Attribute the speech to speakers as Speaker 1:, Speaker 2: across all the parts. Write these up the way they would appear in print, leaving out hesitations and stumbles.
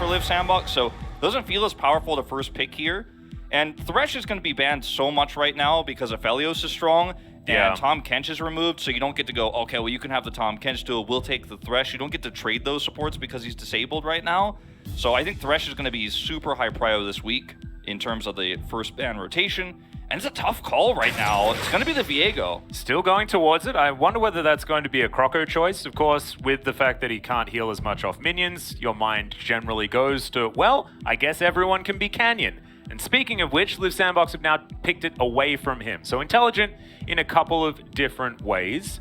Speaker 1: for Liiv Sandbox, so doesn't feel as powerful the first pick here. And Thresh is going to be banned so much right now because Aphelios is strong, and Tom Kench is removed, so you don't get to go, okay, well, you can have the Tom Kench duel, we'll take the Thresh. You don't get to trade those supports because he's disabled right now. So I think Thresh is going to be super high prio this week in terms of the first ban rotation. And it's a tough call right now. It's going to be the Viego.
Speaker 2: Still going towards it. I wonder whether that's going to be a Croco choice. Of course, with the fact that he can't heal as much off minions, your mind generally goes to, well, I guess everyone can be Canyon. And speaking of which, Liiv Sandbox have now picked it away from him. So intelligent in a couple of different ways.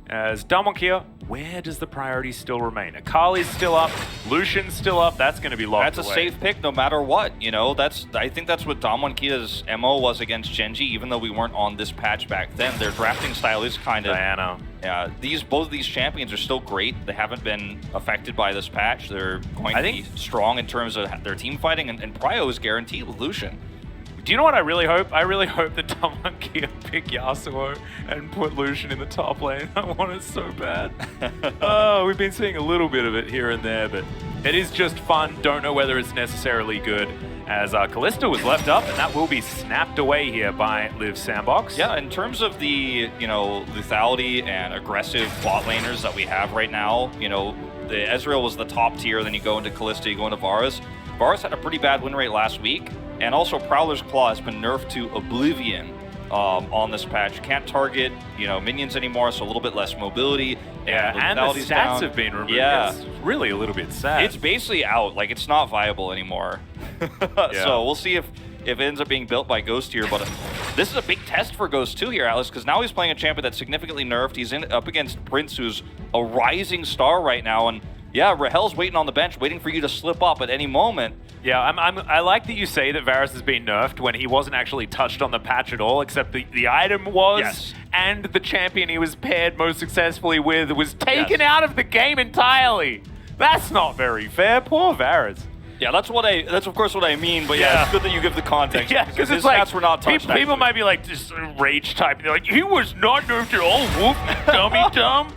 Speaker 2: As Damwon here, where does the priority still remain? Akali's still up, Lucian's still up, that's going to be locked
Speaker 1: That's
Speaker 2: away.
Speaker 1: a safe pick no matter what, you know. I think that's what Damwon Kia's MO was against Genji, even though we weren't on this patch back then. Their drafting style is kind of...
Speaker 2: Diana.
Speaker 1: Yeah, both of these champions are still great. They haven't been affected by this patch. They're going to be strong in terms of their team fighting, and Prio is guaranteed with Lucian.
Speaker 2: Do you know what I really hope? I really hope that Damwon Kia pick Yasuo and put Lucian in the top lane. I want it so bad. We've been seeing a little bit of it here and there, but it is just fun. Don't know whether it's necessarily good, as Kalista was left up, and that will be snapped away here by Liiv Sandbox.
Speaker 1: Yeah, in terms of the, lethality and aggressive bot laners that we have right now, the Ezreal was the top tier, then you go into Kalista, you go into Varus. Varus had a pretty bad win rate last week, and also Prowler's Claw has been nerfed to Oblivion on this patch. Can't target, minions anymore, so a little bit less mobility.
Speaker 2: And the stats have been removed. Yeah. It's really a little bit sad.
Speaker 1: It's basically out. Like, it's not viable anymore. So we'll see if it ends up being built by Ghost here. But this is a big test for Ghost too here, Alice, because now he's playing a champion that's significantly nerfed. He's up against Prince, who's a rising star right now. And yeah, Rahel's waiting on the bench, waiting for you to slip up at any moment.
Speaker 2: Yeah, I like that you say that Varus has been nerfed when he wasn't actually touched on the patch at all, except the item was, and the champion he was paired most successfully with was taken out of the game entirely. That's not very fair. Poor Varus.
Speaker 1: Yeah, that's of course what I mean, but yeah, it's good that you give the context.
Speaker 2: Yeah, because
Speaker 1: his
Speaker 2: it's like,
Speaker 1: stats were not touched.
Speaker 2: People might be like, just rage type. They're like, he was not nerfed at all, whoop, dummy dumb.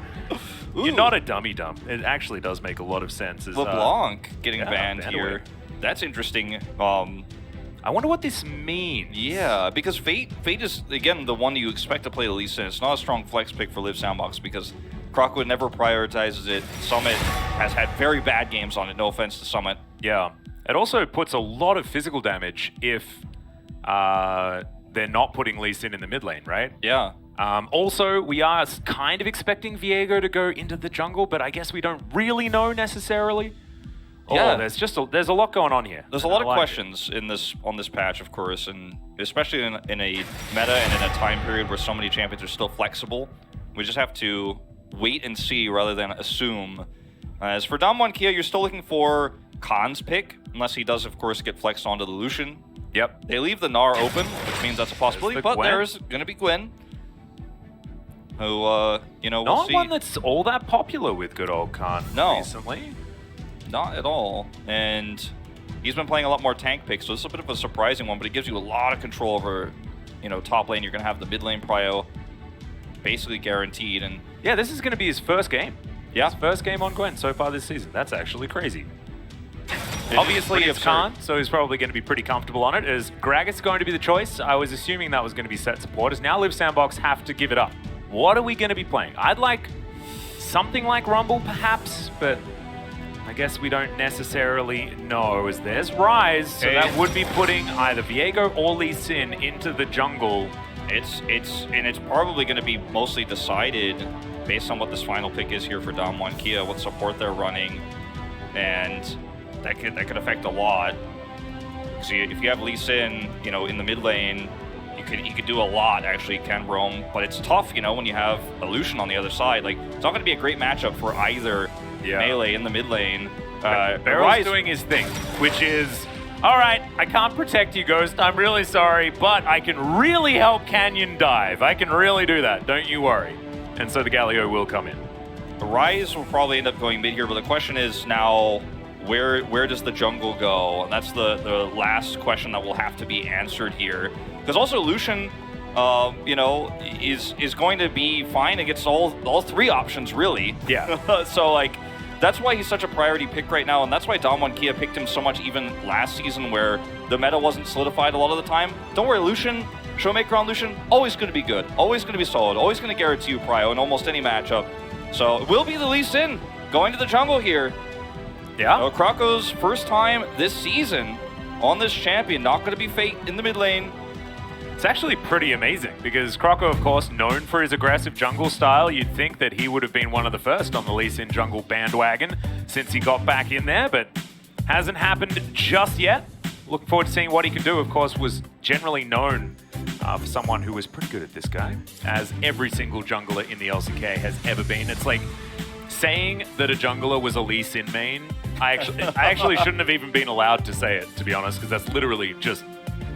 Speaker 2: Ooh. You're not a dummy dumb. It actually does make a lot of sense.
Speaker 1: LeBlanc getting banned here. That's interesting.
Speaker 2: I wonder what this means.
Speaker 1: Yeah, because Fate is, again, the one you expect to play the least in. It's not a strong flex pick for Liiv Sandbox because Crockwood never prioritizes it. Summit has had very bad games on it, no offense to Summit.
Speaker 2: Yeah. It also puts a lot of physical damage if they're not putting Lee Sin in the mid lane, right?
Speaker 1: Yeah.
Speaker 2: Also, we are kind of expecting Viego to go into the jungle, but I guess we don't really know necessarily.
Speaker 1: Yeah,
Speaker 2: there's a lot going on here.
Speaker 1: There's a lot of questions on this patch, of course, and especially in a meta and in a time period where so many champions are still flexible. We just have to wait and see rather than assume. As for Damwon Kia, you're still looking for Khan's pick, unless he does, of course, get flexed onto the Lucian.
Speaker 2: Yep.
Speaker 1: They leave the Gnar open, which means that's a possibility, but there's going to be Gwen, who, we'll see.
Speaker 2: Not one that's all that popular with good old Khan recently.
Speaker 1: Not at all, and he's been playing a lot more tank picks, so this is a bit of a surprising one, but it gives you a lot of control over, top lane. You're going to have the mid lane prio basically guaranteed, and
Speaker 2: yeah, this is going to be his first game.
Speaker 1: Yeah.
Speaker 2: His first game on Gwen so far this season. That's actually crazy. Obviously, it's Khan, so he's probably going to be pretty comfortable on it. As Gragas going to be the choice, I was assuming that was going to be set support, as now Liiv Sandbox have to give it up. What are we going to be playing? I'd like something like Rumble, perhaps, but I guess we don't necessarily know, as there's Rise, so that would be putting either Viego or Lee Sin into the jungle.
Speaker 1: It's probably going to be mostly decided based on what this final pick is here for Damwon Kia, what support they're running, and that could affect a lot. So if you have Lee Sin, in the mid lane, he could do a lot, actually, can roam, but it's tough, when you have a Lucian on the other side. Like, it's not going to be a great matchup for either melee in the mid lane.
Speaker 2: Barrow's doing his thing, which is, all right, I can't protect you, Ghost, I'm really sorry, but I can really help Canyon dive. I can really do that, don't you worry. And so the Galio will come in.
Speaker 1: The Rise will probably end up going mid here, but the question is now, where does the jungle go? And that's the last question that will have to be answered here. Because also Lucian, is going to be fine against all three options, really.
Speaker 2: Yeah.
Speaker 1: So, like, that's why he's such a priority pick right now, and that's why Damwon Kia picked him so much even last season where the meta wasn't solidified a lot of the time. Don't worry, Lucian, Showmaker on Lucian, always going to be good, always going to be solid, always going to guarantee you prio in almost any matchup. So it will be the Lee Sin going to the jungle here.
Speaker 2: Yeah.
Speaker 1: So Krako's first time this season on this champion, not going to be Fate in the mid lane.
Speaker 2: It's actually pretty amazing because Krako, of course, known for his aggressive jungle style. You'd think that he would have been one of the first on the Lee Sin jungle bandwagon since he got back in there, but hasn't happened just yet. Looking forward to seeing what he can do. Of course, was generally known for someone who was pretty good at this guy, as every single jungler in the LCK has ever been. It's like saying that a jungler was a Lee Sin main. I actually shouldn't have even been allowed to say it, to be honest, because that's literally just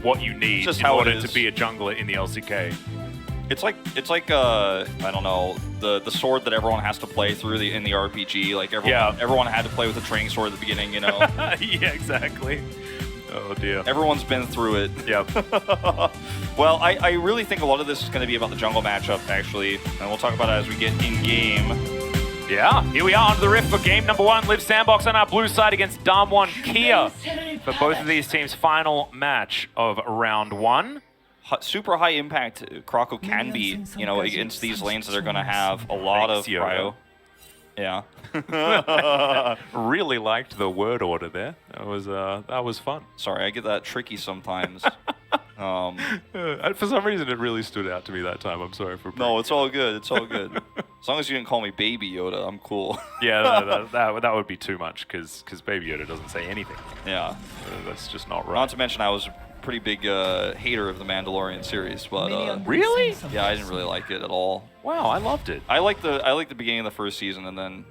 Speaker 2: what you need in order to be a jungler in the LCK.
Speaker 1: It's like I don't know, the sword that everyone has to play through in the RPG. Like everyone had to play with a training sword at the beginning, you know.
Speaker 2: Yeah, exactly. Oh dear.
Speaker 1: Everyone's been through it.
Speaker 2: Yep.
Speaker 1: Well, I really think a lot of this is going to be about the jungle matchup, actually, and we'll talk about it as we get in game.
Speaker 2: Yeah, here we are on the Rift for game number 1. Liiv Sandbox on our blue side against Damwon Kia for both of these teams' final match of round 1.
Speaker 1: Super high impact Krako can be, you know, against these lanes that are going to have a lot of prio. Yeah.
Speaker 2: Really liked the word order there. That was fun.
Speaker 1: Sorry, I get that tricky sometimes.
Speaker 2: For some reason, it really stood out to me that time. I'm sorry for.
Speaker 1: No, it's all good. It's all good. As long as you didn't call me Baby Yoda, I'm cool.
Speaker 2: Yeah, that would be too much because Baby Yoda doesn't say anything.
Speaker 1: Yeah,
Speaker 2: that's just not right.
Speaker 1: Not to mention, I was a pretty big hater of the Mandalorian series, but
Speaker 2: really,
Speaker 1: yeah, I didn't really like it at all.
Speaker 2: Wow, I loved it.
Speaker 1: I liked the beginning of the first season, and then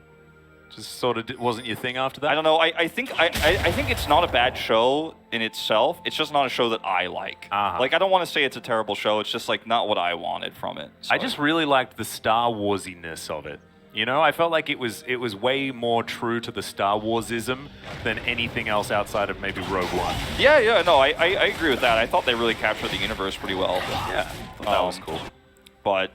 Speaker 2: just sort of wasn't your thing after that.
Speaker 1: I don't know. I think it's not a bad show in itself. It's just not a show that I like. Like, I don't want to say it's a terrible show. It's just like not what I wanted from it. So.
Speaker 2: I just really liked the Star Warsiness of it. You know, I felt like it was way more true to the Star Warsism than anything else outside of maybe Rogue One.
Speaker 1: Yeah, no, I agree with that. I thought they really captured the universe pretty well.
Speaker 2: Yeah, that was cool.
Speaker 1: But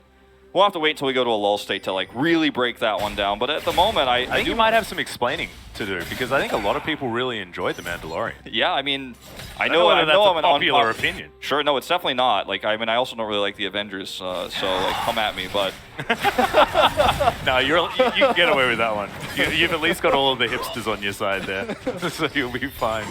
Speaker 1: we'll have to wait until we go to a lull state to like really break that one down. But at the moment, I
Speaker 2: think you might have some explaining to do because I think a lot of people really enjoyed The Mandalorian.
Speaker 1: Yeah, I mean, I
Speaker 2: know
Speaker 1: I'm
Speaker 2: an unpopular opinion.
Speaker 1: Sure, no, it's definitely not. Like, I mean, I also don't really like the Avengers, so like, come at me. But
Speaker 2: no, you can get away with that one. You've at least got all of the hipsters on your side there, so you'll be fine.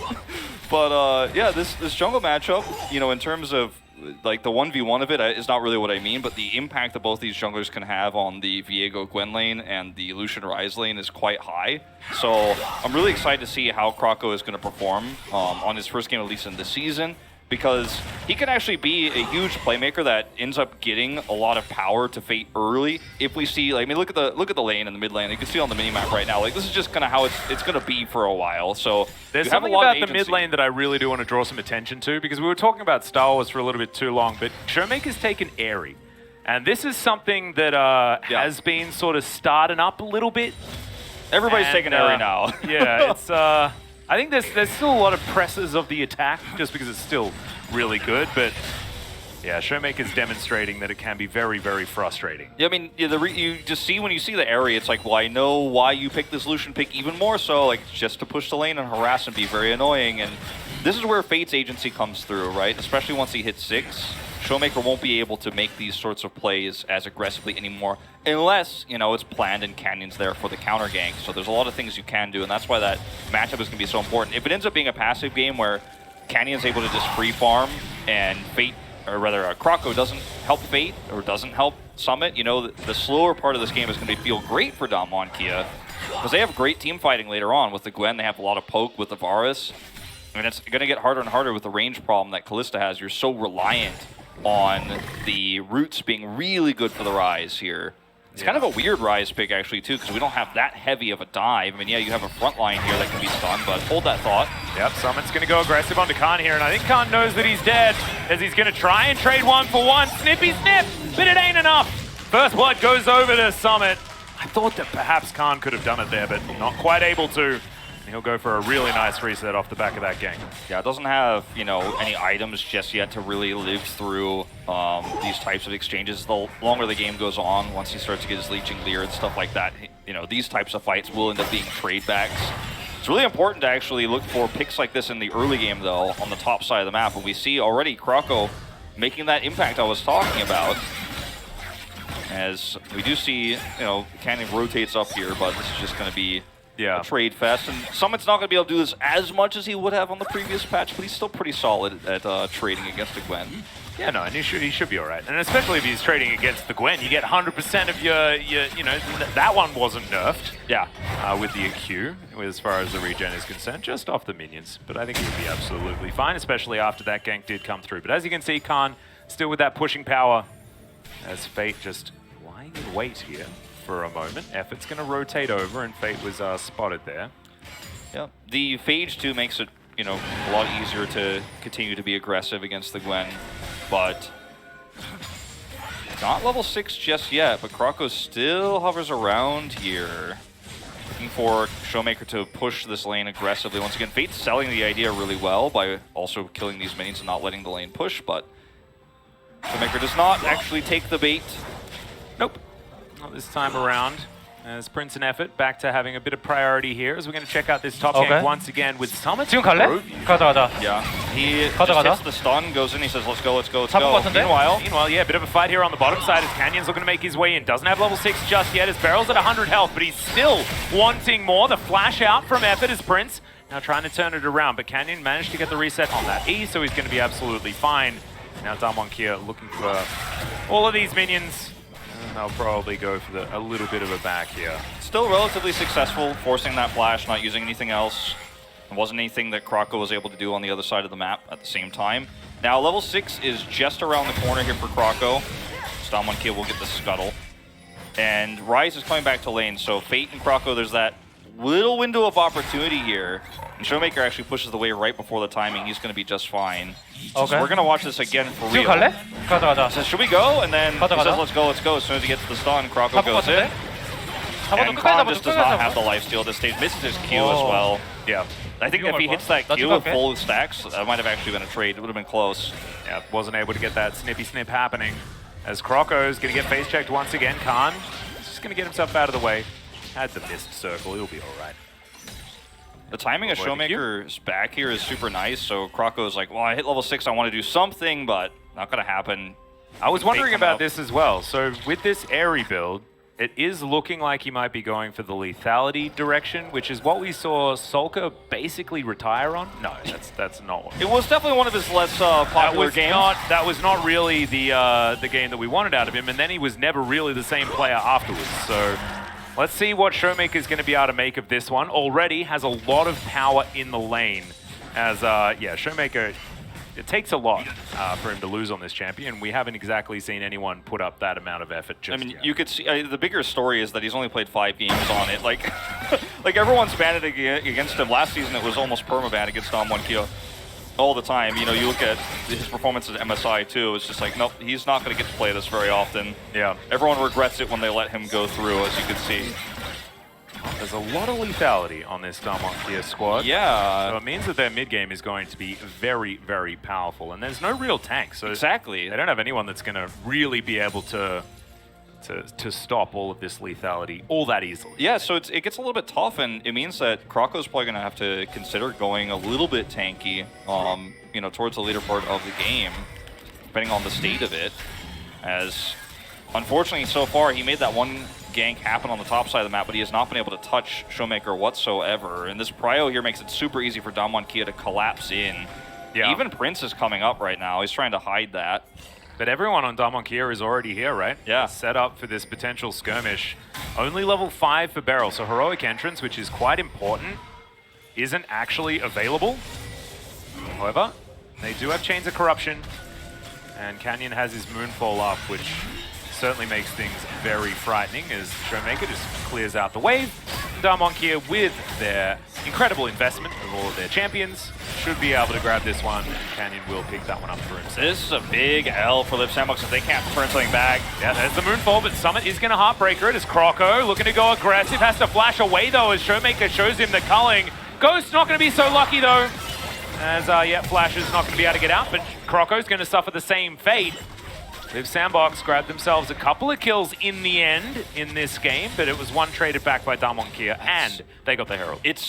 Speaker 1: But yeah, this jungle matchup, you know, in terms of like the 1v1 of it is not really what I mean, but the impact that both these junglers can have on the Viego Gwen lane and the Lucian Ryze lane is quite high. So I'm really excited to see how Krako is going to perform on his first game, at least in this season, because he can actually be a huge playmaker that ends up getting a lot of power to Fate early. If we see, like, I mean, look at the lane and the mid lane. You can see on the minimap right now. Like, this is just kind of how it's going to be for a while. So
Speaker 2: there's something about the mid lane that I really do want to draw some attention to, because we were talking about Star Wars for a little bit too long, but Showmaker's taken Airy, and this is something that has been sort of starting up a little bit.
Speaker 1: Everybody's taking Airy now.
Speaker 2: Yeah, it's. I think there's still a lot of presses of the attack just because it's still really good, but yeah, Showmaker's demonstrating that it can be very, very frustrating.
Speaker 1: Yeah, I mean, you just see when you see the area, it's like, well, I know why you picked this Lucian pick even more so, like just to push the lane and harass and be very annoying. And this is where Fate's agency comes through, right? Especially once he hits 6. Showmaker won't be able to make these sorts of plays as aggressively anymore unless, you know, it's planned and Canyon's there for the counter gank. So there's a lot of things you can do, and that's why that matchup is going to be so important. If it ends up being a passive game where Canyon's able to just free farm and Fate, or rather Krako doesn't help Fate or doesn't help Summit, you know, the slower part of this game is going to feel great for Damwon Kia because they have great team fighting later on with the Gwen. They have a lot of poke with the Varus, and it's going to get harder and harder with the range problem that Kalista has. You're so reliant on the roots being really good for the Ryze here. It's kind of a weird Ryze pick, actually, too, because we don't have that heavy of a dive. I mean, yeah, you have a front line here that can be stunned, but hold that thought.
Speaker 2: Yep, Summit's going to go aggressive onto Khan here, and I think Khan knows that he's dead, as he's going to try and trade 1-for-1. Snippy snip, but it ain't enough. First blood goes over to Summit. I thought that perhaps Khan could have done it there, but not quite able to. He'll go for a really nice reset off the back of that gank.
Speaker 1: Yeah, it doesn't have, you know, any items just yet to really live through these types of exchanges. The longer the game goes on, once he starts to get his Leeching Leer and stuff like that, you know, these types of fights will end up being trade backs. It's really important to actually look for picks like this in the early game, though, on the top side of the map. And we see already Kroko making that impact I was talking about. As we do see, you know, Canyon rotates up here, but this is just going to be a trade fest. And Summit's not going to be able to do this as much as he would have on the previous patch, but he's still pretty solid at trading against the Gwen.
Speaker 2: Yeah, no, and he should be all right. And especially if he's trading against the Gwen, you get 100% of your, you know, that one wasn't nerfed.
Speaker 1: Yeah.
Speaker 2: With the EQ, as far as the regen is concerned, just off the minions. But I think he'll be absolutely fine, especially after that gank did come through. But as you can see, Khan still with that pushing power, as Fate just lying in wait here for a moment. Effort's going to rotate over, and Fate was spotted there.
Speaker 1: Yeah, the Phage too makes it, you know, a lot easier to continue to be aggressive against the Gwen, but not level 6 just yet. But Kroko still hovers around here, looking for Showmaker to push this lane aggressively. Once again, Fate's selling the idea really well by also killing these minions and not letting the lane push, but Showmaker does not actually take the bait. Nope. Not this time around. As Prince and Effort back to having a bit of priority here, as we're going to check out this top gank once again with Summit.
Speaker 3: 지금 갈래? 가자.
Speaker 1: Yeah, he just hits the stun, goes in, he says, let's go.
Speaker 2: Meanwhile, yeah, a bit of a fight here on the bottom side as Canyon's looking to make his way in. Doesn't have level 6 just yet, as Barrel's at 100 health, but he's still wanting more. The flash out from Effort as Prince now trying to turn it around, but Canyon managed to get the reset on that E, so he's going to be absolutely fine. Now Damwon here looking for all of these minions. They'll probably go for a little bit of a back here.
Speaker 1: Still relatively successful, forcing that flash, not using anything else. There wasn't anything that Kroko was able to do on the other side of the map at the same time. Now, level 6 is just around the corner here for Kroko. Damwon Kia will get the scuttle. And Rise is coming back to lane, so Fate and Kroko, there's that little window of opportunity here. And Showmaker actually pushes the way right before the timing. He's going to be just fine. So we're going to watch this again for real.
Speaker 3: 가자.
Speaker 1: Says, should we go? And then he says, let's go. As soon as he gets the stun, Kroko goes in. And Khan just does not have the lifesteal at this stage. Misses his Q as well.
Speaker 2: Yeah.
Speaker 1: I think if he hits that Q with full stacks, that might have actually been a trade. It would have been close.
Speaker 2: Yeah, wasn't able to get that snippy snip happening. As Kroko's going to get face checked once again. Khan is just going to get himself out of the way. Had the missed circle. He'll be all right.
Speaker 1: The timing of Showmaker's back here is super nice, so Kroko's like, well, I hit level 6, I want to do something, but not going to happen.
Speaker 2: I was wondering about this as well. So with this Airy build, it is looking like he might be going for the lethality direction, which is what we saw Solka basically retire on. No, that's not what.
Speaker 1: It was definitely one of his less popular games.
Speaker 2: That was not really the game that we wanted out of him, and then he was never really the same player afterwards. So let's see what Showmaker is going to be able to make of this one. Already has a lot of power in the lane. As, yeah, Showmaker, it takes a lot for him to lose on this champion. We haven't exactly seen anyone put up that amount of effort just yet.
Speaker 1: You could see, the bigger story is that he's only played 5 games on it. Like, like everyone's banned against him. Last season, it was almost permaban against Damwon Kia all the time. You know, you look at his performance at MSI too, it's just like, nope, he's not going to get to play this very often.
Speaker 2: Yeah.
Speaker 1: Everyone regrets it when they let him go through, as you can see.
Speaker 2: There's a lot of lethality on this Damwon Kia squad.
Speaker 1: Yeah.
Speaker 2: So it means that their mid game is going to be very, very powerful. And there's no real tank. So
Speaker 1: exactly.
Speaker 2: They don't have anyone that's going to really be able to stop all of this lethality all that easily.
Speaker 1: Yeah, so it gets a little bit tough, and it means that Kroko's probably going to have to consider going a little bit tanky, you know, towards the later part of the game, depending on the state of it. As, unfortunately, so far, he made that one gank happen on the top side of the map, but he has not been able to touch Showmaker whatsoever. And this prio here makes it super easy for Damwon Kia to collapse in. Yeah. Even Prince is coming up right now. He's trying to hide that.
Speaker 2: But everyone on Damwon Kia is already here, right?
Speaker 1: Yeah.
Speaker 2: Set up for this potential skirmish. Only level 5 for Beryl, so heroic entrance, which is quite important, isn't actually available. However, they do have Chains of Corruption, and Canyon has his Moonfall up, which certainly makes things very frightening as Showmaker just clears out the wave. Damwon Kia, with their incredible investment of all of their champions, should be able to grab this one. Canyon will pick that one up for himself.
Speaker 1: This is a big L for Liiv Sandbox if they can't turn something back.
Speaker 2: Yeah, there's the Moonfall, but Summit is going to Heartbreaker it as Kroko looking to go aggressive. Has to flash away though as Showmaker shows him the culling. Ghost's not going to be so lucky, though. As, yeah, Flash is not going to be able to get out, but Croco's going to suffer the same fate. Liiv Sandbox grabbed themselves a couple of kills in the end in this game, but it was one traded back by Damwon Kia, and they got the Herald.
Speaker 1: It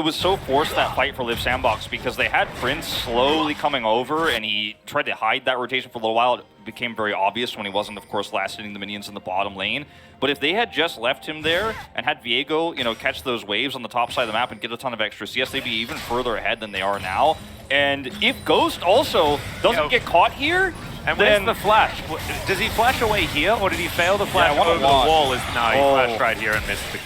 Speaker 1: was so forced, that fight for Liiv Sandbox, because they had Prince slowly coming over, and he tried to hide that rotation for a little while. It became very obvious when he wasn't, of course, last hitting the minions in the bottom lane. But if they had just left him there and had Viego, you know, catch those waves on the top side of the map and get a ton of extra CS, they'd be even further ahead than they are now. And if Ghost also doesn't get caught here,
Speaker 2: and where's the flash? Does he flash away here, or did he fail the flash over the wall? No, he flashed right here and missed the...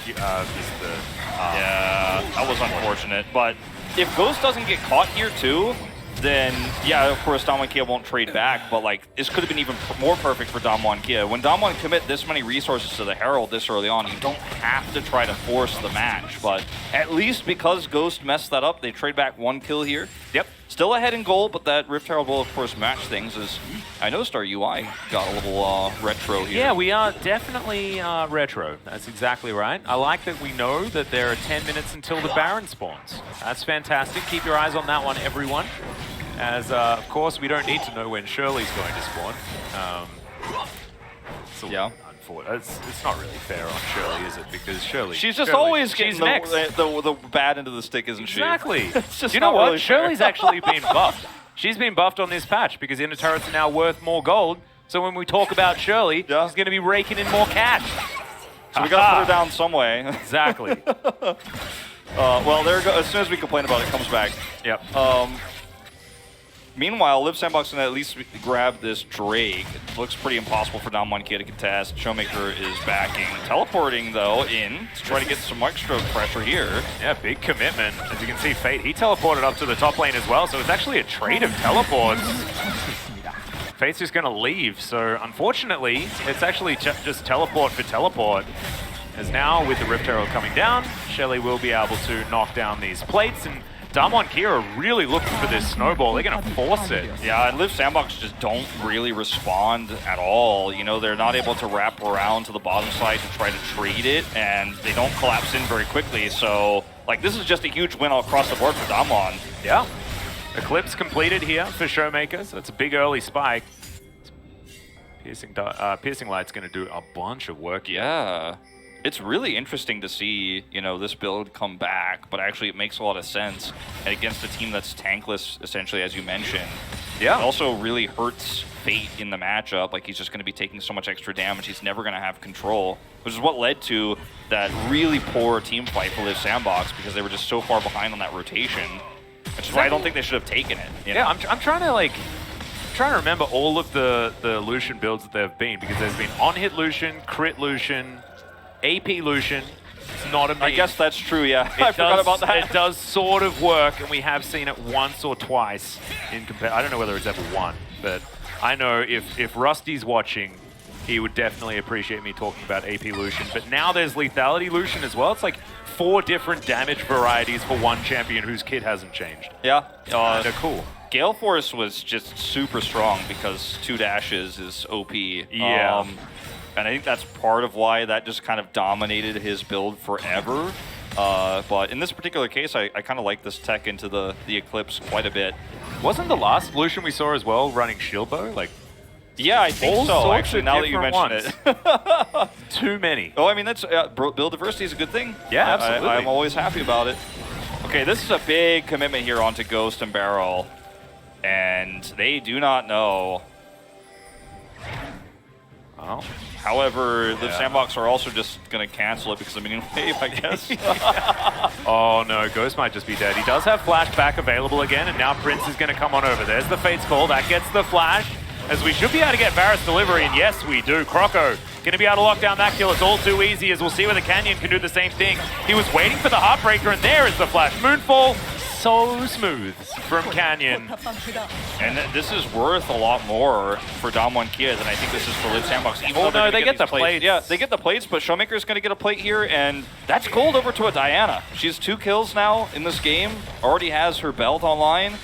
Speaker 1: yeah, that was unfortunate. But if Ghost doesn't get caught here too, then yeah, of course Damwon Kia won't trade back, but like this could have been even more perfect for Damwon Kia. When Damwon commit this many resources to the Herald this early on, you don't have to try to force the match, but at least because Ghost messed that up, they trade back 1 kill here.
Speaker 2: Yep.
Speaker 1: Still ahead in goal, but that Rift Herald will of course match things. As I noticed our UI got a little retro here.
Speaker 2: Yeah, we are definitely retro. That's exactly right. I like that we know that there are 10 minutes until the Baron spawns. That's fantastic. Keep your eyes on that one, everyone. As, of course, we don't need to know when Shirley's going to spawn.
Speaker 1: Yeah.
Speaker 2: It's not really fair on Shirley, is it? Because
Speaker 1: she's just always getting the bad end of the stick, isn't she?
Speaker 2: Exactly.
Speaker 1: Just
Speaker 2: you know what?
Speaker 1: Really
Speaker 2: Shirley's actually been buffed. She's been buffed on this patch because inner turrets are now worth more gold. So when we talk about Shirley, she's going to be raking in more cash.
Speaker 1: So we got to put her down some way.
Speaker 2: Exactly.
Speaker 1: Well, there go. As soon as we complain about it, it comes back.
Speaker 2: Yep.
Speaker 1: Meanwhile, Liiv Sandbox can at least grab this Drake. It looks pretty impossible for Damwon Kia to contest. Showmaker is backing. Teleporting, though, in to try to get some extra pressure here.
Speaker 2: Yeah, big commitment. As you can see, Fate, he teleported up to the top lane as well, so it's actually a trade of teleports. Fate's just going to leave, so unfortunately, it's actually just teleport for teleport. As now, with the Rift Herald coming down, Shelly will be able to knock down these plates, and Damwon Kia are really looking for this snowball. They're going to force it.
Speaker 1: Yeah, and Liiv Sandbox just don't really respond at all. You know, they're not able to wrap around to the bottom side to try to trade it, and they don't collapse in very quickly. So, like, this is just a huge win across the board for Damwon.
Speaker 2: Yeah. Eclipse completed here for Showmaker, so it's a big early spike. Piercing Light's going to do a bunch of work here.
Speaker 1: Yeah. It's really interesting to see, you know, this build come back, but actually it makes a lot of sense. And against a team that's tankless, essentially, as you mentioned.
Speaker 2: Yeah.
Speaker 1: It also really hurts Fate in the matchup. Like, he's just going to be taking so much extra damage, he's never going to have control. Which is what led to that really poor team fight for Liiv Sandbox, because they were just so far behind on that rotation. Which is why I don't think they should have taken it.
Speaker 2: Yeah, I'm trying to, like... trying to remember all of the Lucian builds that there have been, because there's been on-hit Lucian, crit Lucian, AP Lucian. It's not a meme.
Speaker 1: I guess that's true, yeah. I forgot about that.
Speaker 2: It does sort of work, and we have seen it once or twice in I don't know whether it's ever won, but I know if Rusty's watching, he would definitely appreciate me talking about AP Lucian. But now there's Lethality Lucian as well. It's like 4 different damage varieties for one champion whose kit hasn't changed.
Speaker 1: Yeah.
Speaker 2: They're cool.
Speaker 1: Gale Force was just super strong because 2 dashes is OP.
Speaker 2: Yeah.
Speaker 1: And I think that's part of why that just kind of dominated his build forever. But in this particular case, I kind of like this tech into the Eclipse quite a bit.
Speaker 2: Wasn't the last Lucian we saw as well running shield bow? Like,
Speaker 1: yeah, I think so, actually, now that you mention it.
Speaker 2: Too many.
Speaker 1: Oh, I mean, that's build diversity is a good thing.
Speaker 2: Yeah, absolutely.
Speaker 1: I'm always happy about it. Okay, this is a big commitment here onto Ghost and Barrel. And they do not know.
Speaker 2: Oh.
Speaker 1: However, the Sandbox are also just going to cancel it because of minion wave, I guess.
Speaker 2: Oh no, Ghost might just be dead. He does have flash back available again, and now Prince is going to come on over. There's the Fate's Call. That gets the flash, as we should be able to get Varus delivery, and yes, we do. Croco going to be able to lock down that kill. It's all too easy, as we'll see whether Canyon can do the same thing. He was waiting for the Heartbreaker, and there is the flash. Moonfall, so smooth from Canyon.
Speaker 1: And this is worth a lot more for Damwon Kia than I think this is for Liiv Sandbox. Even though
Speaker 2: no, they get the plates.
Speaker 1: Yeah, they get the plates, but Showmaker's going to get a plate here, and that's gold over to a Diana. She has 2 kills now in this game, already has her belt online.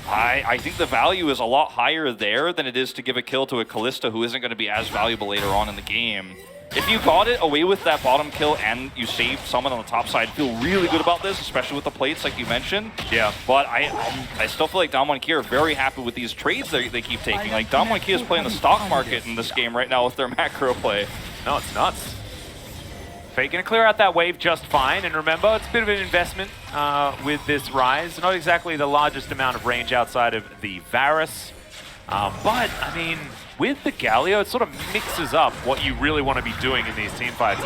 Speaker 1: I think the value is a lot higher there than it is to give a kill to a Kalista who isn't going to be as valuable later on in the game. if you got it away with that bottom kill and you saved someone on the top side, feel really good about this, especially with the plates like you mentioned.
Speaker 2: Yeah.
Speaker 1: But I still feel like Damwon Kia are very happy with these trades they keep taking. Like, Damwon Kia is playing the stock market in this game right now with their macro play.
Speaker 2: No, it's nuts. Fake gonna clear out that wave just fine, and remember, it's a bit of an investment with this Rise. Not exactly the largest amount of range outside of the Varus, but, I mean, with the Galio, it sort of mixes up what you really want to be doing in these team fights.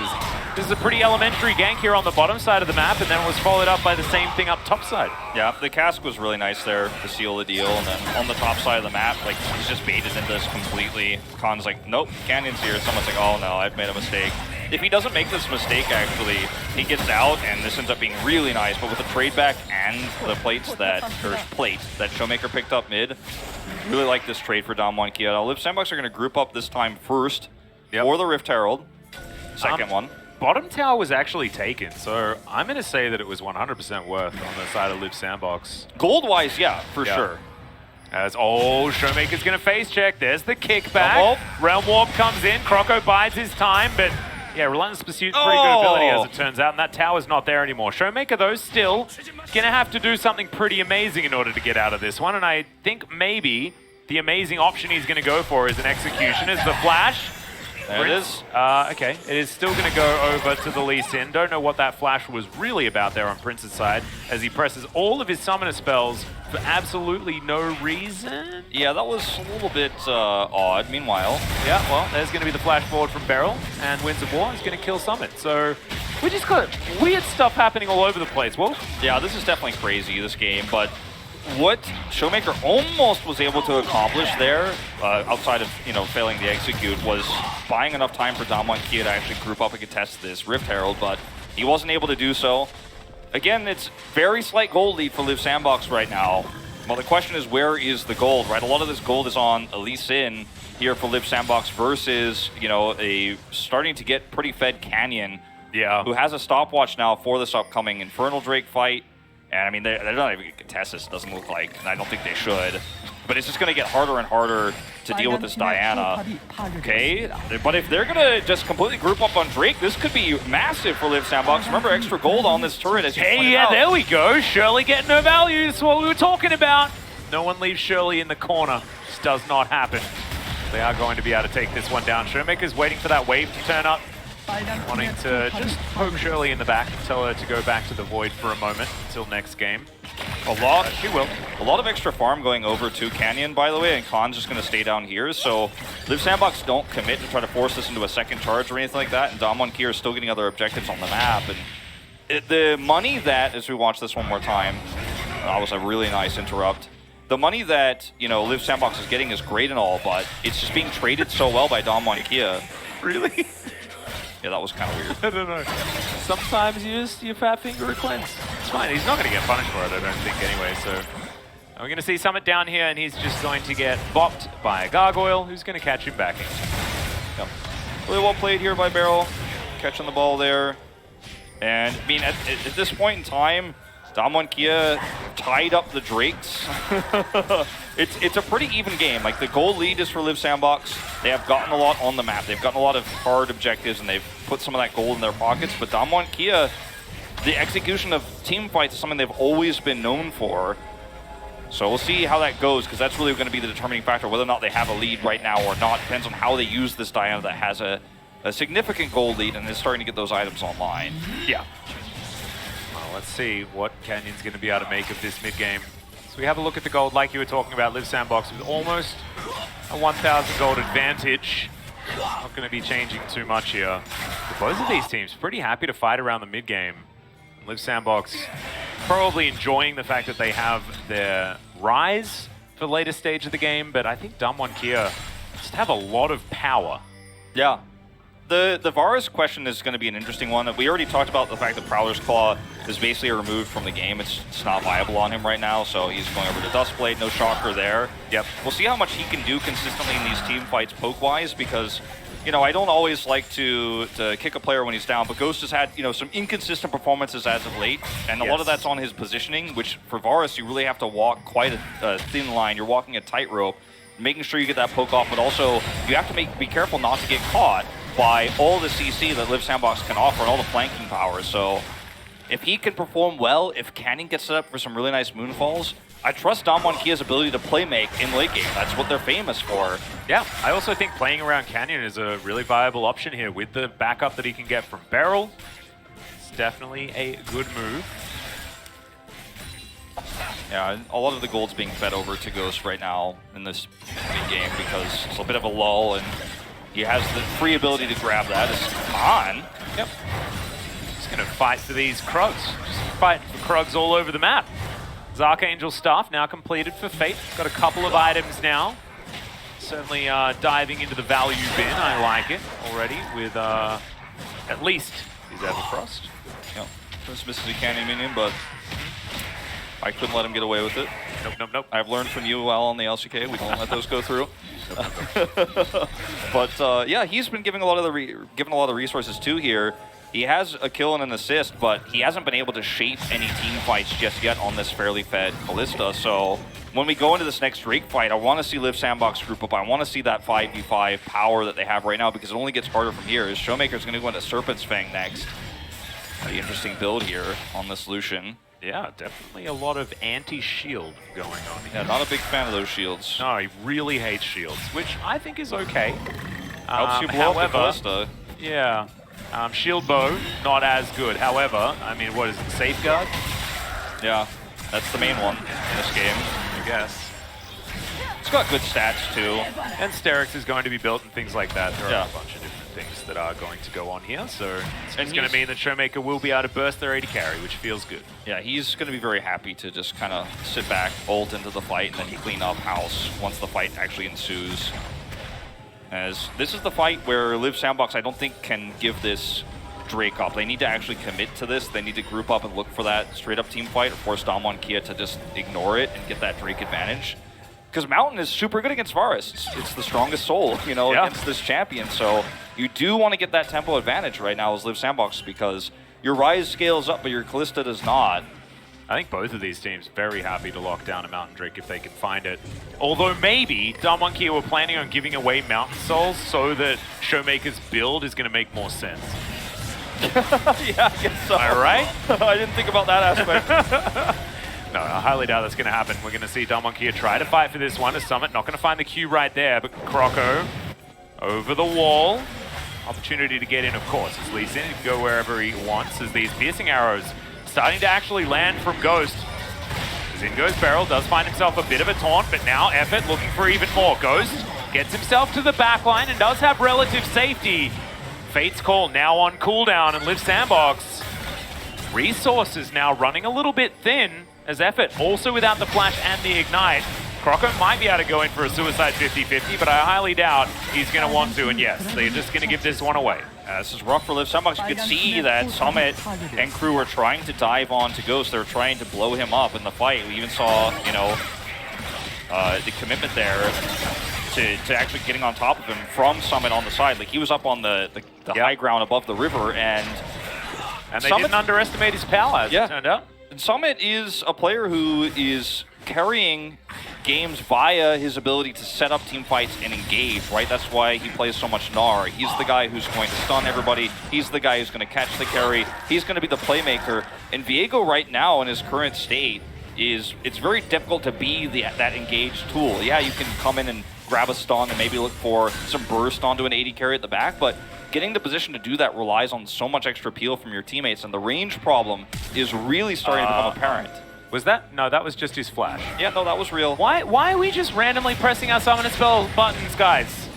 Speaker 2: This is a pretty elementary gank here on the bottom side of the map, and then it was followed up by the same thing up top side.
Speaker 1: Yeah, the cask was really nice there to seal the deal, and then on the top side of the map, like, he's just baited into this completely. Khan's like, nope, Canyon's here. Someone's like, oh no, I've made a mistake. If he doesn't make this mistake, actually, he gets out, and this ends up being really nice. But with the trade back and the plate that Showmaker picked up mid, really like this trade for Damwon Kia. Now, Liiv Sandbox are going to group up this time first for the Rift Herald. Second one.
Speaker 2: Bottom tower was actually taken, so I'm going to say that it was 100% worth on the side of Liiv Sandbox.
Speaker 1: Gold-wise, yeah, for sure.
Speaker 2: As, Showmaker's going to face check. There's the kickback. Realm Warp comes in. Croco bides his time, but yeah, Relentless Pursuit's pretty good ability as it turns out, and that tower's not there anymore. Showmaker, though, still going to have to do something pretty amazing in order to get out of this one, and I think maybe the amazing option he's going to go for is an execution, is the flash.
Speaker 1: There it is.
Speaker 2: Okay, it is still going to go over to the Lee Sin. Don't know what that flash was really about there on Prince's side, as he presses all of his summoner spells for absolutely no reason.
Speaker 1: Yeah, that was a little bit odd. Meanwhile,
Speaker 2: yeah, well, there's going to be the flash forward from Beryl, and Winds of War is going to kill Summit. So we just got weird stuff happening all over the place. Well,
Speaker 1: yeah, this is definitely crazy, this game, but what Showmaker almost was able to accomplish there, outside of, failing to execute, was buying enough time for Damwon Kia to actually group up and contest this Rift Herald, but he wasn't able to do so. Again, it's very slight gold lead for Liiv Sandbox right now. Well, the question is, where is the gold, right? A lot of this gold is on Lee Sin here for Liiv Sandbox versus, a starting to get pretty fed Canyon, who has a stopwatch now for this upcoming Infernal Drake fight. And I mean, they're not even going to contest this, it doesn't look like, and I don't think they should. But it's just going to get harder and harder to deal with this Diana. Okay, but if they're going to just completely group up on Drake, this could be massive for Liiv Sandbox. Remember, extra gold on this turret, as you pointed out.
Speaker 2: There we go. Shirley getting her value. That's what we were talking about. No one leaves Shirley in the corner. This does not happen. They are going to be able to take this one down. Showmaker's waiting for that wave to turn up, wanting to just poke Shirley in the back and tell her to go back to the Void for a moment until next game.
Speaker 1: She will. A lot of extra farm going over to Canyon, by the way, and Khan's just going to stay down here. So Liiv Sandbox don't commit to try to force this into a second charge or anything like that, and Damwon Kia are still getting other objectives on the map. And the money that, as we watch this one more time, that was a really nice interrupt. The money that, Liiv Sandbox is getting is great and all, but it's just being traded so well by Damwon Kia.
Speaker 2: Really?
Speaker 1: Yeah, that was kind of weird.
Speaker 2: I don't know. Sometimes your fat finger a cleanse. It's fine. He's not going to get punished for it, I don't think, anyway. So we're going to see Summit down here, and he's just going to get bopped by a Gargoyle, who's going to catch him backing.
Speaker 1: Yep. Really well played here by Beryl, catching the ball there. And, I mean, at this point in time, Damwon Kia tied up the Drakes. It's a pretty even game. Like, the goal lead is for Liiv Sandbox. They have gotten a lot on the map. They've gotten a lot of hard objectives, and they've put some of that gold in their pockets. But Damwon Kia, the execution of team fights is something they've always been known for. So we'll see how that goes, because that's really going to be the determining factor, whether or not they have a lead right now or not. Depends on how they use this Diana that has a significant gold lead and is starting to get those items online.
Speaker 2: Yeah. Well, let's see what Canyon's going to be able to make of this mid-game. So we have a look at the gold, like you were talking about, Liiv Sandbox with almost a 1,000 gold advantage. Not going to be changing too much here. But both of these teams pretty happy to fight around the mid-game. Liiv Sandbox probably enjoying the fact that they have their Rise for the later stage of the game, but I think Damwon Kia just have a lot of power.
Speaker 1: Yeah. The Varus question is going to be an interesting one. We already talked about the fact that Prowler's Claw is basically removed from the game. It's not viable on him right now, so he's going over to Dustblade. No shocker there. Yep. We'll see how much he can do consistently in these team fights poke-wise, because, I don't always like to kick a player when he's down, but Ghost has had, some inconsistent performances as of late, and a lot of that's on his positioning, which for Varus, you really have to walk quite a thin line. You're walking a tightrope, making sure you get that poke off, but also you have to be careful not to get caught. by all the CC that Liiv Sandbox can offer and all the flanking power. So if he can perform well, if Canyon gets set up for some really nice moonfalls, I trust Damwon Kia's ability to play make in late game. That's what they're famous for.
Speaker 2: Yeah, I also think playing around Canyon is a really viable option here with the backup that he can get from Beryl. It's definitely a good move.
Speaker 1: Yeah, a lot of the gold's being fed over to Ghost right now in this mid-game because it's a bit of a lull, and he has the free ability to grab that. It's on.
Speaker 2: Yep. He's going to fight for these Krugs. Just fight for Krugs all over the map. His Archangel Staff now completed for Fate. Got a couple of items now. Certainly diving into the value bin. I like it already with at least his Everfrost.
Speaker 1: Yep. Just misses a Canyon minion, but I couldn't let him get away with it.
Speaker 2: Nope.
Speaker 1: I've learned from you while on the LCK. We don't let those go through. But yeah, he's been giving a lot of the resources too here. He has a kill and an assist, but he hasn't been able to shape any team fights just yet on this fairly fed Ballista. So when we go into this next Drake fight, I want to see Liiv Sandbox group up. I want to see that 5v5 power that they have right now because it only gets harder from here. His Showmaker's going to go into Serpent's Fang next. Pretty interesting build here on this Lucian.
Speaker 2: Yeah, definitely a lot of anti-shield going on here.
Speaker 1: Yeah, not a big fan of those shields.
Speaker 2: No, he really hates shields, which I think is okay.
Speaker 1: Helps you blow up the Ballista.
Speaker 2: Yeah. Shield bow, not as good. However, I mean, what is it, Safeguard?
Speaker 1: Yeah, that's the main one in this game,
Speaker 2: I guess.
Speaker 1: It's got good stats too.
Speaker 2: And Sterix is going to be built and things like that. There are
Speaker 1: Yeah.
Speaker 2: a bunch of different things that are going to go on here. So it's going to mean that Showmaker will be able to burst their AD carry, which feels good.
Speaker 1: Yeah, he's going to be very happy to just kind of sit back, ult into the fight, and then clean up house once the fight actually ensues. As this is the fight where Liiv Sandbox, I don't think, can give this Drake up. They need to actually commit to this. They need to group up and look for that straight-up team fight or force Damwon Kia to just ignore it and get that Drake advantage. Because Mountain is super good against Varus. It's the strongest soul, you know, against this champion. So you do want to get that tempo advantage right now as Liiv Sandbox because your Ryze scales up, but your Kalista does not.
Speaker 2: I think both of these teams very happy to lock down a Mountain Drake if they can find it. Although maybe Damwon Kia were planning on giving away Mountain Souls so that Showmaker's build is going to make more sense.
Speaker 1: Yeah, I guess so.
Speaker 2: Am I right?
Speaker 1: I didn't think about that aspect.
Speaker 2: No, I highly doubt that's going to happen. We're going to see Damwon Kia try to fight for this one as Summit. Not going to find the Q right there, but Croco over the wall. Opportunity to get in, of course, as Lee Sin can go wherever he wants as these piercing arrows starting to actually land from Ghost. As in goes Beryl, does find himself a bit of a taunt, but now Effort looking for even more. Ghost gets himself to the back line and does have relative safety. Fate's Call now on cooldown, and Liiv Sandbox. Resources now running a little bit thin as Effort also without the flash and the ignite. Croco might be able to go in for a suicide 50-50, but I highly doubt he's going to want to, and yes, they're just going to give this one away.
Speaker 1: This is rough for Liiv Sandbox. You could see that Summit and crew were trying to dive on to Ghost. They were trying to blow him up in the fight. We even saw, you know, the commitment there to actually getting on top of him from Summit on the side. Like, he was up on the high ground above the river, and
Speaker 2: they didn't underestimate his power, as it turned out.
Speaker 1: And Summit is a player who is carrying games via his ability to set up team fights and engage, right? That's why he plays so much Gnar. He's the guy who's going to stun everybody. He's the guy who's going to catch the carry. He's going to be the playmaker. And Viego right now in his current state it's very difficult to be that engaged tool. Yeah, you can come in and grab a stun and maybe look for some burst onto an AD carry at the back, but getting the position to do that relies on so much extra peel from your teammates, and the range problem is really starting to become apparent.
Speaker 2: Was that? No, that was just his flash.
Speaker 1: Yeah, no, that was real.
Speaker 2: Why are we just randomly pressing our summon and spell buttons, guys?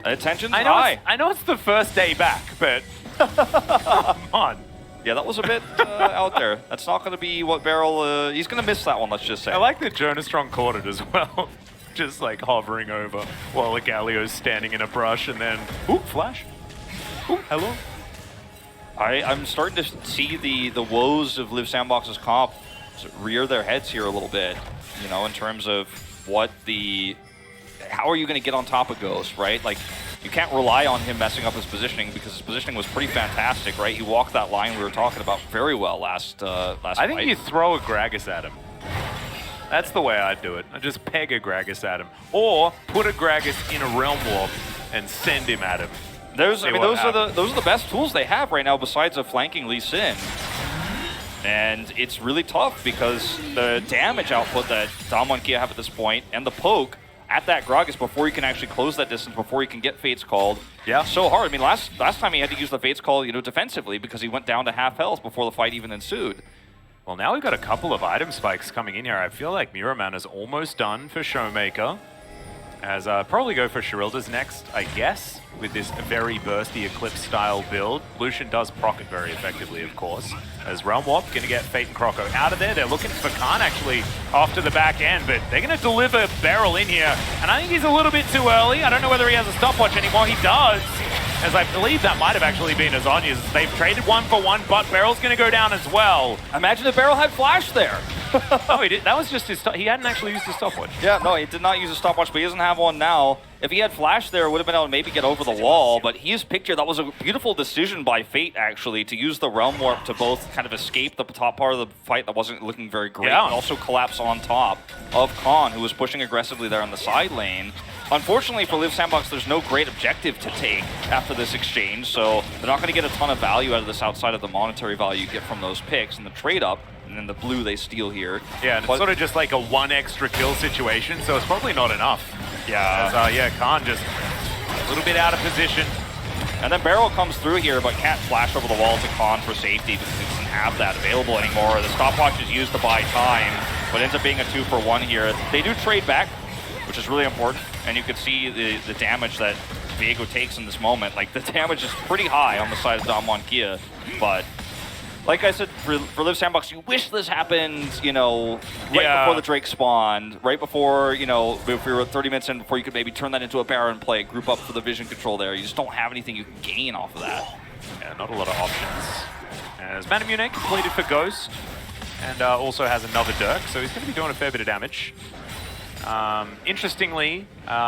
Speaker 1: Attention's high.
Speaker 2: I know it's the first day back, but come on.
Speaker 1: Yeah, that was a bit out there. That's not going to be what Beryl... he's going to miss that one, let's just say.
Speaker 2: I like that Jonas Strong caught it as well. Just like hovering over while the Galio's standing in a brush and then... Ooh, flash. Ooh, hello.
Speaker 1: I'm starting to see the woes of Liiv Sandbox's comp rear their heads here a little bit, you know, in terms of what how are you going to get on top of Ghost, right? Like, you can't rely on him messing up his positioning because his positioning was pretty fantastic, right? He walked that line we were talking about very well last fight.
Speaker 2: I think you throw a Gragas at him. That's the way I'd do it. I just peg a Gragas at him. Or put a Gragas in a Realm Warp and send him at him.
Speaker 1: those are the best tools they have right now besides a flanking Lee Sin. And it's really tough because the damage output that Damwon Kia have at this point and the poke at that Gragas before you can actually close that distance, before you can get Fates called. Yeah. So hard. I mean, last time he had to use the Fates call, defensively because he went down to half health before the fight even ensued.
Speaker 2: Well, now we've got a couple of item spikes coming in here. I feel like Miraman is almost done for Showmaker. As probably go for Sherilda's next, I guess, with this very bursty Eclipse style build. Lucian does proc it very effectively, of course. As Realm Warp going to get Fate and Croco out of there. They're looking for Khan actually off to the back end, but they're going to deliver Beryl in here. And I think he's a little bit too early. I don't know whether he has a stopwatch anymore. He does, as I believe that might have actually been Azonya's. They've traded 1 for 1, but Beryl's going to go down as well.
Speaker 1: Imagine if Beryl had Flash there.
Speaker 2: Oh, he did. That was just his. He hadn't actually used his stopwatch.
Speaker 1: Yeah, no, he did not use a stopwatch, but he doesn't have one now. If he had Flash there, would have been able to maybe get over the wall, but he's picked here. That was a beautiful decision by Fate, actually, to use the Realm Warp to both kind of escape the top part of the fight that wasn't looking very great, and also collapse on top of Khan, who was pushing aggressively there on the side lane. Unfortunately for Liiv Sandbox, there's no great objective to take after this exchange, so they're not going to get a ton of value out of this outside of the monetary value you get from those picks and the trade-up. And then the blue they steal here.
Speaker 2: Yeah, and it's sort of just like a 1 extra kill situation, so it's probably not enough.
Speaker 1: Yeah.
Speaker 2: As, Khan just a little bit out of position.
Speaker 1: And then Beryl comes through here, but can't flash over the wall to Khan for safety because he doesn't have that available anymore. The stopwatch is used to buy time, but ends up being a 2 for 1 here. They do trade back, which is really important, and you can see the damage that Viego takes in this moment. Like, the damage is pretty high on the side of Damwon Kia, but like I said, for Liiv Sandbox, you wish this happened, right before the Drake spawned, right before, if we were 30 minutes in before you could maybe turn that into a Baron play, group up for the vision control there. You just don't have anything you can gain off of that.
Speaker 2: Yeah, not a lot of options. As Manamune completed for Ghost, and also has another Dirk, so he's going to be doing a fair bit of damage. Interestingly,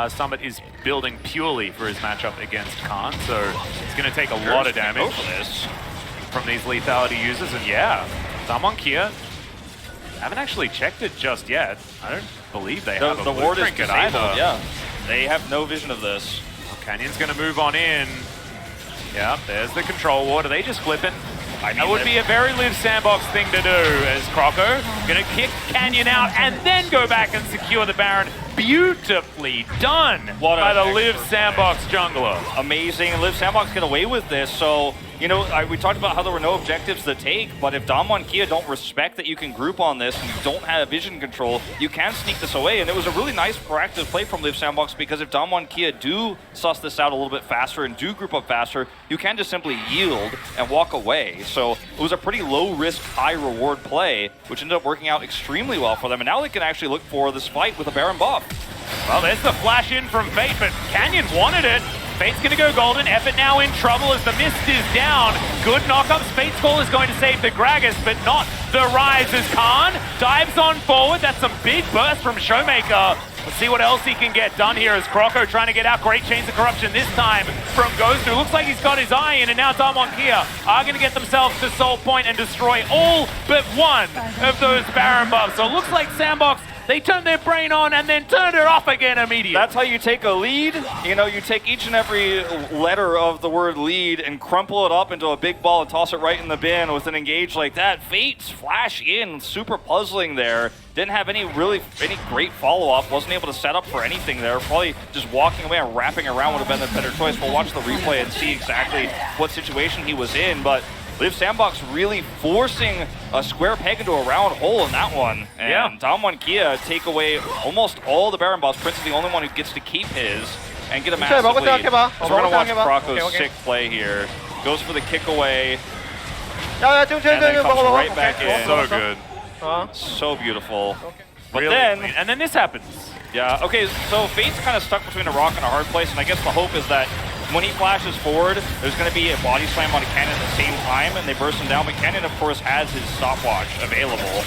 Speaker 2: Summit is building purely for his matchup against Khan, so it's going to take a lot of damage from these lethality users. And yeah, Damwon Kia haven't actually checked it just yet. I don't believe they have
Speaker 1: the ward is disabled either. Yeah, they have no vision of this.
Speaker 2: Canyon's going to move on in. Yeah, there's the control ward. Are they just flipping? I mean, that would be a very Liiv Sandbox thing to do, as Croco going to kick Canyon out and then go back and secure the Baron. Beautifully done by the Liiv Sandbox jungler.
Speaker 1: Amazing, and Liiv Sandbox get away with this, so we talked about how there were no objectives to take, but if Damwon Kia don't respect that you can group on this and you don't have vision control, you can sneak this away. And it was a really nice proactive play from Liiv Sandbox, because if Damwon Kia do suss this out a little bit faster and do group up faster, you can just simply yield and walk away. So it was a pretty low risk, high reward play, which ended up working out extremely well for them. And now they can actually look for this fight with a Baron buff.
Speaker 2: Well, there's the flash in from Fate, but Canyon wanted it. Fate's going to go golden. Effort now in trouble as the mist is down. Good knockups. Fate's call is going to save the Gragas, but not the Rise as Khan dives on forward. That's some big burst from Showmaker. Let's see what else he can get done here as Croco trying to get out. Great Chains of Corruption this time from Ghost, who looks like he's got his eye in, and now Damwon Kia are going to get themselves to Soul Point and destroy all but one of those Baron buffs. So it looks like Sandbox, they turned their brain on and then turned it off again immediately.
Speaker 1: That's how you take a lead. You take each and every letter of the word lead and crumple it up into a big ball and toss it right in the bin with an engage like that. Fate's flash in, super puzzling there. Didn't have any great follow-up. Wasn't able to set up for anything there. Probably just walking away and wrapping around would have been the better choice. We'll watch the replay and see exactly what situation he was in, but Liiv Sandbox really forcing a square peg into a round hole in that one. And Damwon Kia take away almost all the Baron buffs. Prince is the only one who gets to keep his and get a massive lead. So we're going to watch Croco's sick play here. Goes for the kick away. And then comes right back in.
Speaker 2: So good.
Speaker 1: So beautiful. But
Speaker 2: really?
Speaker 1: then
Speaker 2: this happens.
Speaker 1: Yeah, okay, so Fate's kind of stuck between a rock and a hard place, and I guess the hope is that when he flashes forward, there's going to be a body slam on a Cannon at the same time, and they burst him down. But Cannon, of course, has his stopwatch available.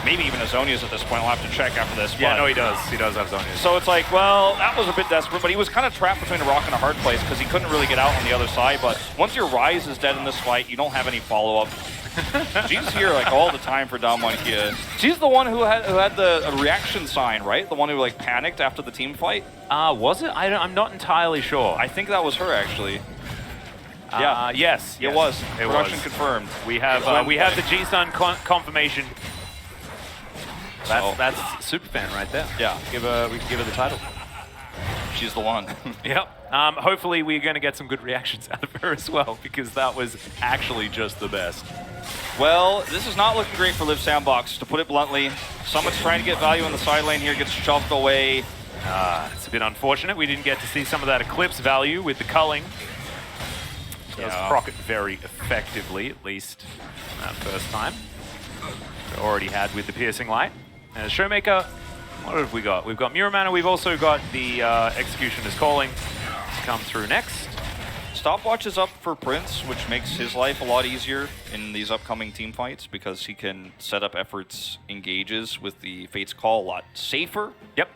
Speaker 1: Maybe even Azonia's at this point. I'll have to check after this.
Speaker 2: Yeah, no, he does. He does have Azonia's.
Speaker 1: So it's like, well, that was a bit desperate, but he was kind of trapped between a rock and a hard place because he couldn't really get out on the other side. But once your Rise is dead in this fight, you don't have any follow-up. She's here like all the time for Damwon Kia. She's the one who had the reaction sign, right? The one who like panicked after the team fight.
Speaker 2: Was it? I'm not entirely sure.
Speaker 1: I think that was her actually.
Speaker 2: Yes.
Speaker 1: It was.
Speaker 2: It
Speaker 1: Production
Speaker 2: was.
Speaker 1: confirmed.
Speaker 2: We have the G-Sun confirmation. That's Superfan right there.
Speaker 1: Yeah.
Speaker 2: We can give her the title.
Speaker 1: She's the one.
Speaker 2: Yep. Hopefully we're going to get some good reactions out of her as well, because that was actually just the best.
Speaker 1: Well, this is not looking great for Liiv Sandbox, to put it bluntly. Summit's trying to get value in the side lane here, gets shoved away.
Speaker 2: It's a bit unfortunate. We didn't get to see some of that Eclipse value with the culling. Does proc it very effectively, at least that first time. We already had with the Piercing Light. And Showmaker, what have we got? We've got Mirror Mana, we've also got the Executioner's Calling to come through next.
Speaker 1: Stopwatch is up for Prince, which makes his life a lot easier in these upcoming team fights because he can set up efforts engages with the Fate's Call a lot safer.
Speaker 2: Yep.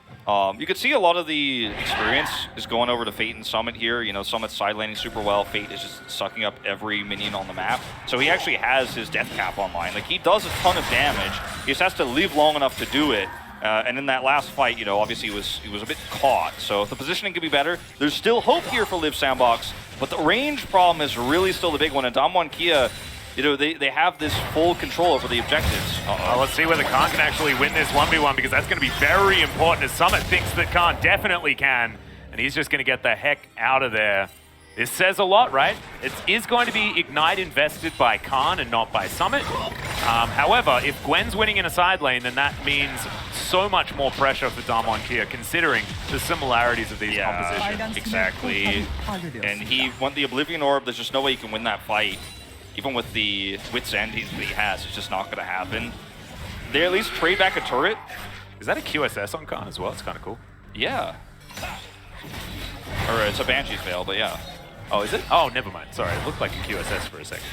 Speaker 1: You can see a lot of the experience is going over to Fate and Summit here. You know, Summit's side laning super well. Fate is just sucking up every minion on the map. So he actually has his death cap online. Like, he does a ton of damage. He just has to live long enough to do it. And in that last fight, you know, obviously he was a bit caught. So if the positioning could be better, there's still hope here for Liiv Sandbox. But the range problem is really still the big one. And Damwon Kia, you know, they have this full control over the objectives.
Speaker 2: Let's see whether Khan can actually win this 1v1, because that's going to be very important, as Summit thinks that Khan definitely can. And he's just going to get the heck out of there. This says a lot, right? It is going to be Ignite invested by Khan and not by Summit. However, if Gwen's winning in a side lane, then that means so much more pressure for Damwon Kia, considering the similarities of these compositions.
Speaker 1: Exactly. And he won the Oblivion Orb. There's just no way he can win that fight. Even with the Wit's End he has, it's just not going to happen. They at least trade back a turret.
Speaker 2: Is that a QSS on Khan as well? It's kind of cool.
Speaker 1: Yeah. Or it's a Banshee's Veil, but yeah.
Speaker 2: Oh, is it? Oh, never mind. Sorry, it looked like a QSS for a second.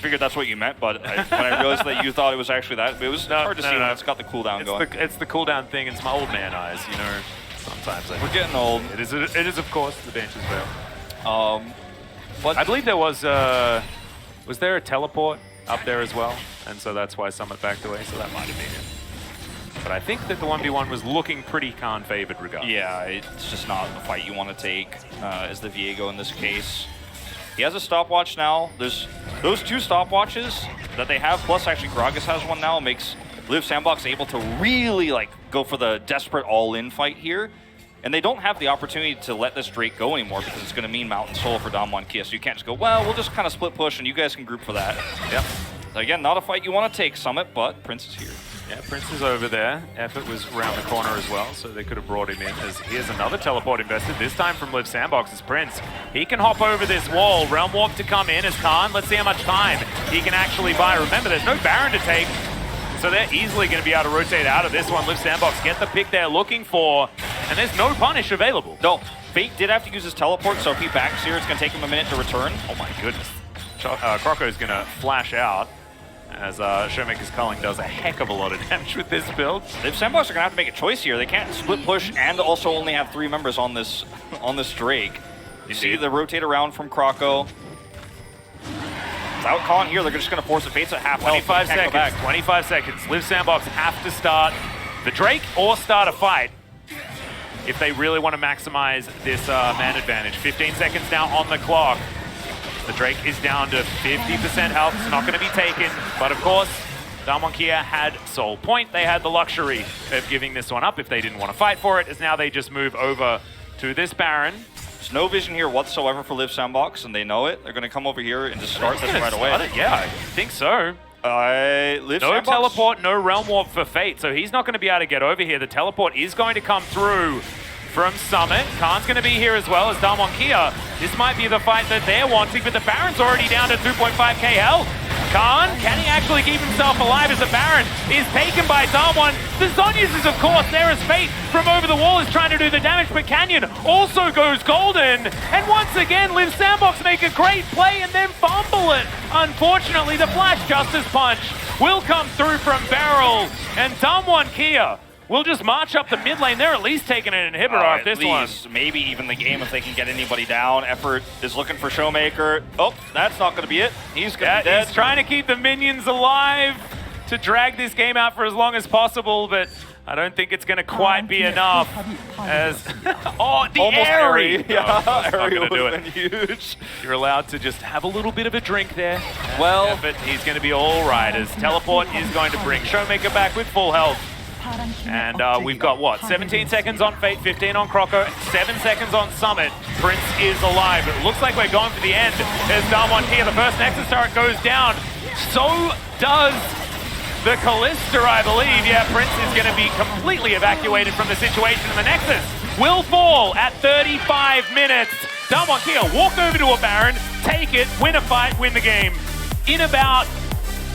Speaker 1: Figured that's what you meant, but when I realized that you thought it was actually that, it was hard to see when it's got the cooldown going.
Speaker 2: It's the cooldown thing. It's my old man eyes, you know. Sometimes
Speaker 1: we're getting old.
Speaker 2: It is of course the Banshee's Veil.
Speaker 1: But
Speaker 2: I believe there was there a teleport up there as well, and so that's why Summit backed away. So that might have been it. But I think that the 1v1 was looking pretty Khan favored regardless.
Speaker 1: Yeah, it's just not the fight you want to take as the Viego in this case. He has a stopwatch now. There's those two stopwatches that they have, plus actually Gragas has one now, makes Liiv Sandbox able to really like go for the desperate all-in fight here. And they don't have the opportunity to let this Drake go anymore because it's going to mean Mountain Soul for Damwon Kia. So you can't just go, well, we'll just kind of split push and you guys can group for that.
Speaker 2: Yep.
Speaker 1: So again, not a fight you want to take, Summit, but Prince is here.
Speaker 2: Yeah, Prince is over there. Effort was around the corner as well, so they could have brought him in. As here's another teleport invested, this time from Liiv Sandbox's Prince. He can hop over this wall. Realm Warp to come in as Khan. Let's see how much time he can actually buy. Remember, there's no Baron to take, so they're easily going to be able to rotate out of this one. Liiv Sandbox get the pick they're looking for, and there's no punish available.
Speaker 1: No, Fate did have to use his teleport, so if he backs here, it's going to take him a minute to return.
Speaker 2: Oh my goodness. Croco's going to flash out, as Showmaker's Culling does a heck of a lot of damage with this build.
Speaker 1: Liiv Sandbox are gonna have to make a choice here. They can't split push and also only have 3 members on this Drake. You see the rotate around from Croco. Without Khan here, they're just gonna force the Fates at half health.
Speaker 2: 25 seconds. 25 seconds. Liiv Sandbox have to start the Drake or start a fight if they really want to maximize this man advantage. 15 seconds now on the clock. The Drake is down to 50% health. It's not going to be taken. But of course, Damwon Kia had Soul Point. They had the luxury of giving this one up if they didn't want to fight for it, as now they just move over to this Baron.
Speaker 1: There's no vision here whatsoever for Liiv Sandbox, and they know it. They're going to come over here and just start this right away.
Speaker 2: Yeah, I think so.
Speaker 1: Liiv
Speaker 2: no
Speaker 1: Sandbox?
Speaker 2: Teleport, no Realm Warp for Fate, so he's not going to be able to get over here. The teleport is going to come through from Summit. Khan's going to be here as well as Damwon Kia. This might be the fight that they're wanting, but the Baron's already down to 2.5k health. Khan, can he actually keep himself alive as the Baron is taken by Damwon? The Zhonya's is, of course, there as Fate from over the wall is trying to do the damage, but Canyon also goes golden. And once again, Liiv Sandbox make a great play and then fumble it. Unfortunately, the Flash Justice Punch will come through from Beryl, and Damwon Kia will just march up the mid lane. They're at least taking an inhibitor off this one.
Speaker 1: Maybe even the game if they can get anybody down. Effort is looking for Showmaker. Oh, that's not going to be it. He's going to be dead.
Speaker 2: He's trying to keep the minions alive to drag this game out for as long as possible, but I don't think it's going to quite be enough. As oh, the
Speaker 1: Almost
Speaker 2: airy!
Speaker 1: airy. Yeah,
Speaker 2: Not
Speaker 1: airy
Speaker 2: going to do
Speaker 1: would
Speaker 2: it.
Speaker 1: have been huge.
Speaker 2: You're allowed to just have a little bit of a drink there.
Speaker 1: Well,
Speaker 2: But he's going to be all right as Teleport is going to bring Showmaker back with full health. And we've got, what, 17 seconds on Fate, 15 on Croco, 7 seconds on Summit. Prince is alive. It looks like we're going for the end. There's Damwon here. The first Nexus turret goes down. So does the Callista, I believe. Yeah, Prince is going to be completely evacuated from the situation. And the Nexus will fall at 35 minutes. Damwon here, walk over to a Baron, take it, win a fight, win the game in about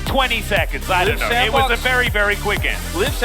Speaker 2: 20 seconds. I don't know. It was a very, very quick end.